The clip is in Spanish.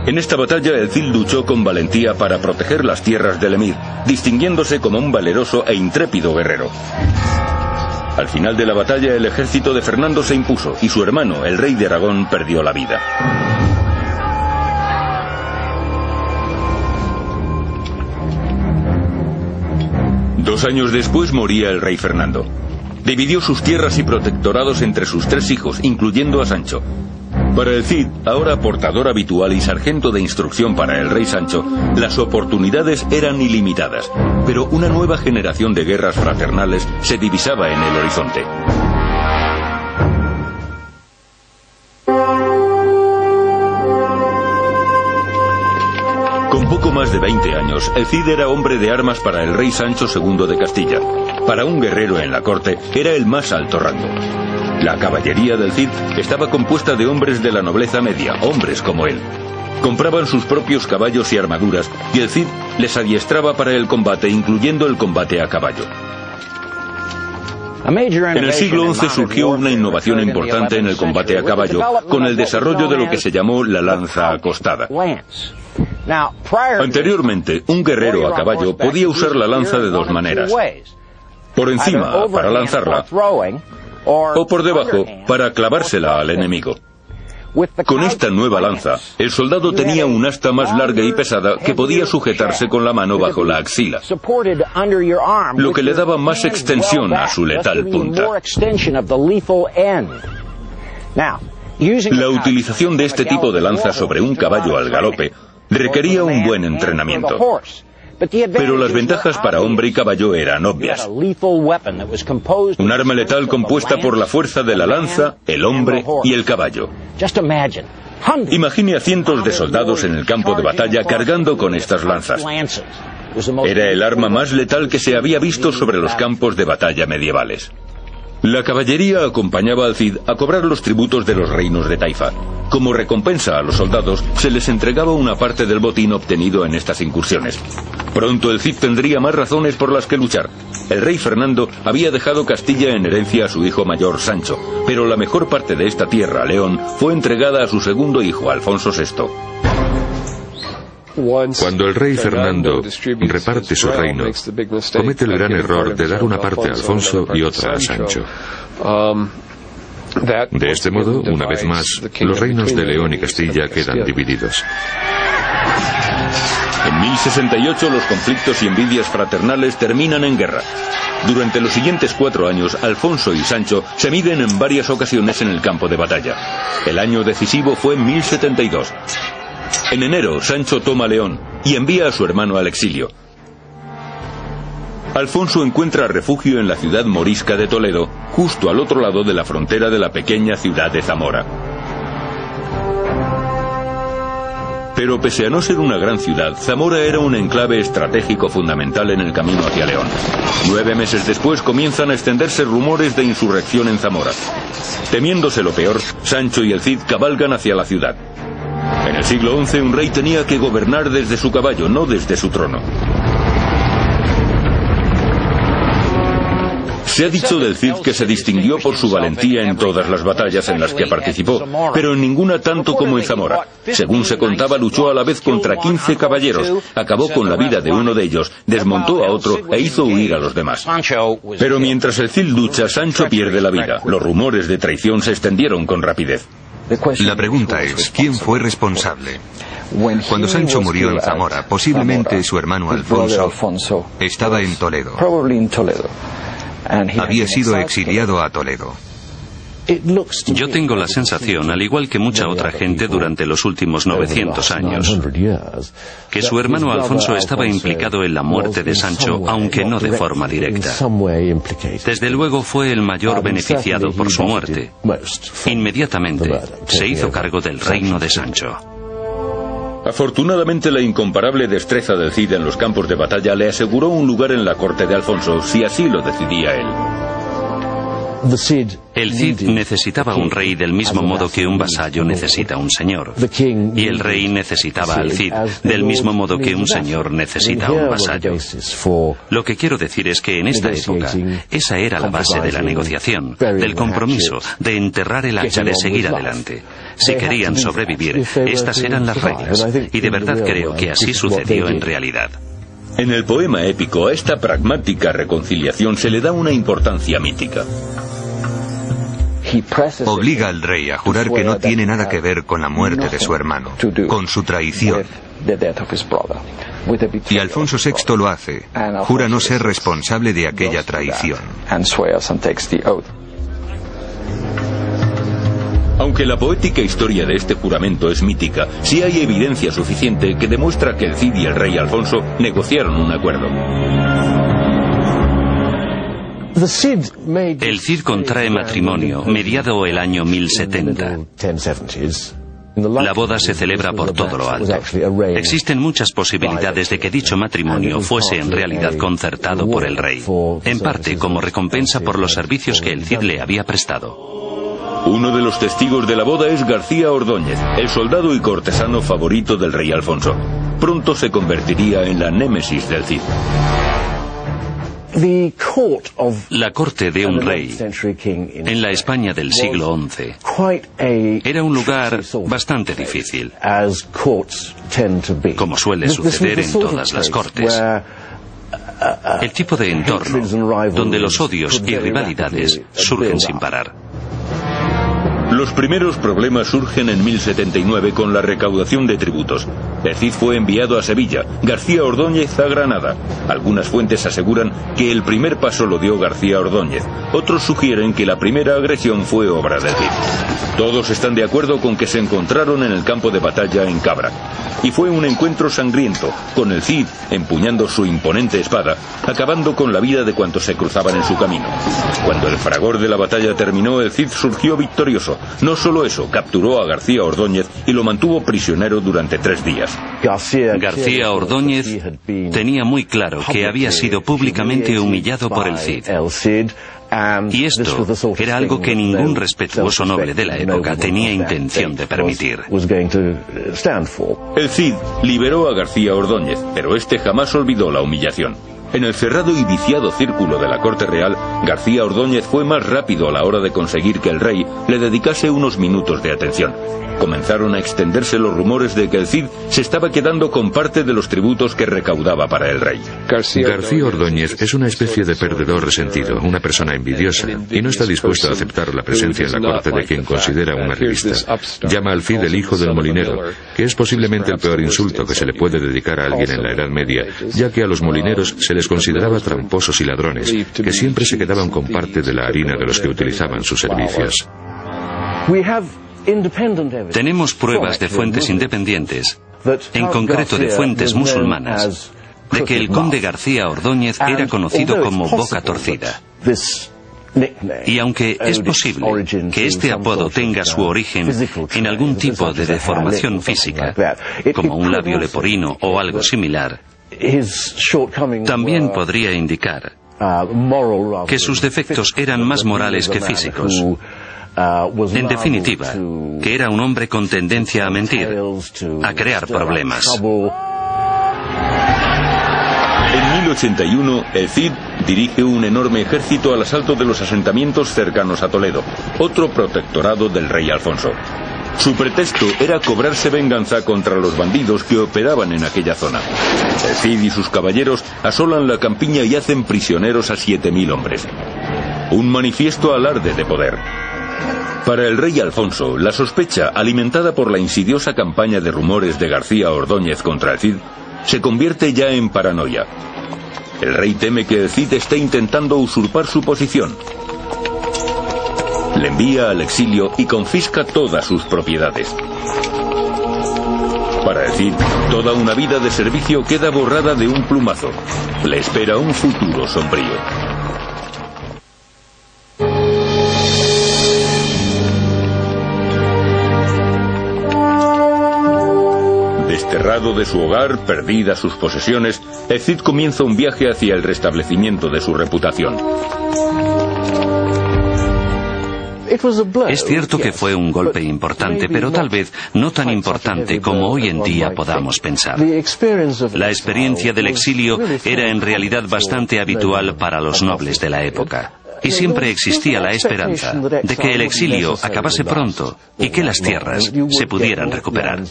En esta batalla el Cid luchó con valentía para proteger las tierras del emir, distinguiéndose como un valeroso e intrépido guerrero. Al final de la batalla el ejército de Fernando se impuso y su hermano, el rey de Aragón, perdió la vida. Dos años después moría el rey Fernando. Dividió sus tierras y protectorados entre sus 3 hijos, incluyendo a Sancho. Para el Cid, ahora portador habitual y sargento de instrucción para el rey Sancho, las oportunidades eran ilimitadas, pero una nueva generación de guerras fraternales se divisaba en el horizonte. Con poco más de 20 años, el Cid era hombre de armas para el rey Sancho II de Castilla. Para un guerrero en la corte, era el más alto rango. La caballería del Cid estaba compuesta de hombres de la nobleza media, hombres como él. Compraban sus propios caballos y armaduras, y el Cid les adiestraba para el combate, incluyendo el combate a caballo. En el siglo XI surgió una innovación importante en el combate a caballo, con el desarrollo de lo que se llamó la lanza acostada. Anteriormente, un guerrero a caballo podía usar la lanza de 2 maneras: por encima, para lanzarla, o por debajo, para clavársela al enemigo. Con esta nueva lanza, el soldado tenía un asta más larga y pesada que podía sujetarse con la mano bajo la axila, lo que le daba más extensión a su letal punta. La utilización de este tipo de lanza sobre un caballo al galope requería un buen entrenamiento. Pero las ventajas para hombre y caballo eran obvias. Un arma letal compuesta por la fuerza de la lanza, el hombre y el caballo. Imagine a cientos de soldados en el campo de batalla cargando con estas lanzas. Era el arma más letal que se había visto sobre los campos de batalla medievales. La caballería acompañaba al Cid a cobrar los tributos de los reinos de Taifa. Como recompensa a los soldados, se les entregaba una parte del botín obtenido en estas incursiones. Pronto el Cid tendría más razones por las que luchar. El rey Fernando había dejado Castilla en herencia a su hijo mayor Sancho, pero la mejor parte de esta tierra, León, fue entregada a su segundo hijo, Alfonso VI. Cuando el rey Fernando reparte su reino, comete el gran error de dar una parte a Alfonso y otra a Sancho. De este modo, una vez más, los reinos de León y Castilla quedan divididos. En 1068 los conflictos y envidias fraternales terminan en guerra. Durante los siguientes 4 años, Alfonso y Sancho se miden en varias ocasiones en el campo de batalla. El año decisivo fue en 1072. En enero, Sancho toma León y envía a su hermano al exilio. Alfonso encuentra refugio en la ciudad morisca de Toledo, justo al otro lado de la frontera de la pequeña ciudad de Zamora. Pero pese a no ser una gran ciudad, Zamora era un enclave estratégico fundamental en el camino hacia León. 9 meses después comienzan a extenderse rumores de insurrección en Zamora. Temiéndose lo peor, Sancho y el Cid cabalgan hacia la ciudad. En el siglo XI un rey tenía que gobernar desde su caballo, no desde su trono. Se ha dicho del Cid que se distinguió por su valentía en todas las batallas en las que participó, pero en ninguna tanto como en Zamora. Según se contaba, luchó a la vez contra 15 caballeros, acabó con la vida de uno de ellos, desmontó a otro e hizo huir a los demás. Pero mientras el Cid lucha, Sancho pierde la vida. Los rumores de traición se extendieron con rapidez. La pregunta es, ¿quién fue responsable? Cuando Sancho murió en Zamora, posiblemente su hermano Alfonso estaba en Toledo. Había sido exiliado a Toledo. Yo tengo la sensación, al igual que mucha otra gente durante los últimos 900 años, que su hermano Alfonso estaba implicado en la muerte de Sancho, aunque no de forma directa. Desde luego fue el mayor beneficiado por su muerte. Inmediatamente se hizo cargo del reino de Sancho. Afortunadamente, la incomparable destreza del Cid en los campos de batalla le aseguró un lugar en la corte de Alfonso, si así lo decidía él. El Cid necesitaba un rey del mismo modo que un vasallo necesita un señor. Y el rey necesitaba al Cid del mismo modo que un señor necesita un vasallo. Lo que quiero decir es que en esta época, esa era la base de la negociación, del compromiso, de enterrar el hacha, de seguir adelante. Si querían sobrevivir, estas eran las reglas. Y de verdad creo que así sucedió en realidad. En el poema épico a esta pragmática reconciliación se le da una importancia mítica. Obliga al rey a jurar que no tiene nada que ver con la muerte de su hermano, con su traición. Y Alfonso VI lo hace. Jura no ser responsable de aquella traición. Aunque la poética historia de este juramento es mítica, sí hay evidencia suficiente que demuestra que el Cid y el rey Alfonso negociaron un acuerdo. El Cid contrae matrimonio mediado el año 1070. La boda se celebra por todo lo alto. Existen muchas posibilidades de que dicho matrimonio fuese en realidad concertado por el rey, en parte como recompensa por los servicios que el Cid le había prestado. Uno de los testigos de la boda es García Ordóñez, el soldado y cortesano favorito del rey Alfonso. Pronto se convertiría en la némesis del Cid. La corte de un rey en la España del siglo XI era un lugar bastante difícil, como suele suceder en todas las cortes. El tipo de entorno donde los odios y rivalidades surgen sin parar. Los primeros problemas surgen en 1079 con la recaudación de tributos. El Cid fue enviado a Sevilla, García Ordóñez a Granada. Algunas fuentes aseguran que el primer paso lo dio García Ordóñez. Otros sugieren que la primera agresión fue obra del Cid. Todos están de acuerdo con que se encontraron en el campo de batalla en Cabra. Y fue un encuentro sangriento, con el Cid empuñando su imponente espada, acabando con la vida de cuantos se cruzaban en su camino. Cuando el fragor de la batalla terminó, el Cid surgió victorioso. No solo eso, capturó a García Ordóñez y lo mantuvo prisionero durante 3 días. García Ordóñez tenía muy claro que había sido públicamente humillado por el Cid. Y esto era algo que ningún respetuoso noble de la época tenía intención de permitir. El Cid liberó a García Ordóñez, pero este jamás olvidó la humillación. En el cerrado y viciado círculo de la corte real, García Ordóñez fue más rápido a la hora de conseguir que el rey le dedicase unos minutos de atención. Comenzaron a extenderse los rumores de que el Cid se estaba quedando con parte de los tributos que recaudaba para el rey. García Ordóñez es una especie de perdedor resentido, una persona envidiosa, y no está dispuesto a aceptar la presencia en la corte de quien considera un arribista. Llama al Cid el hijo del molinero, que es posiblemente el peor insulto que se le puede dedicar a alguien en la Edad Media, ya que a los molineros se les consideraba tramposos y ladrones, que siempre se quedaban con parte de la harina de los que utilizaban sus servicios. Tenemos pruebas de fuentes independientes, en concreto de fuentes musulmanas, de que el conde García Ordóñez era conocido como Boca Torcida. Y aunque es posible que este apodo tenga su origen en algún tipo de deformación física, como un labio leporino o algo similar, también podría indicar que sus defectos eran más morales que físicos. En definitiva, que era un hombre con tendencia a mentir, a crear problemas. En 1081, el Cid dirige un enorme ejército al asalto de los asentamientos cercanos a Toledo, otro protectorado del rey Alfonso. Su pretexto era cobrarse venganza contra los bandidos que operaban en aquella zona. El Cid y sus caballeros asolan la campiña y hacen prisioneros a 7.000 hombres. Un manifiesto alarde de poder. Para el rey Alfonso, la sospecha, alimentada por la insidiosa campaña de rumores de García Ordóñez contra el Cid, se convierte ya en paranoia. El rey teme que el Cid esté intentando usurpar su posición. Le envía al exilio y confisca todas sus propiedades. Para el Cid, toda una vida de servicio queda borrada de un plumazo. Le espera un futuro sombrío. Desterrado de su hogar, perdidas sus posesiones, el Cid comienza un viaje hacia el restablecimiento de su reputación. Es cierto que fue un golpe importante, pero tal vez no tan importante como hoy en día podamos pensar. La experiencia del exilio era en realidad bastante habitual para los nobles de la época. y siempre existía la esperanza de que el exilio acabase pronto y que las tierras se pudieran recuperar.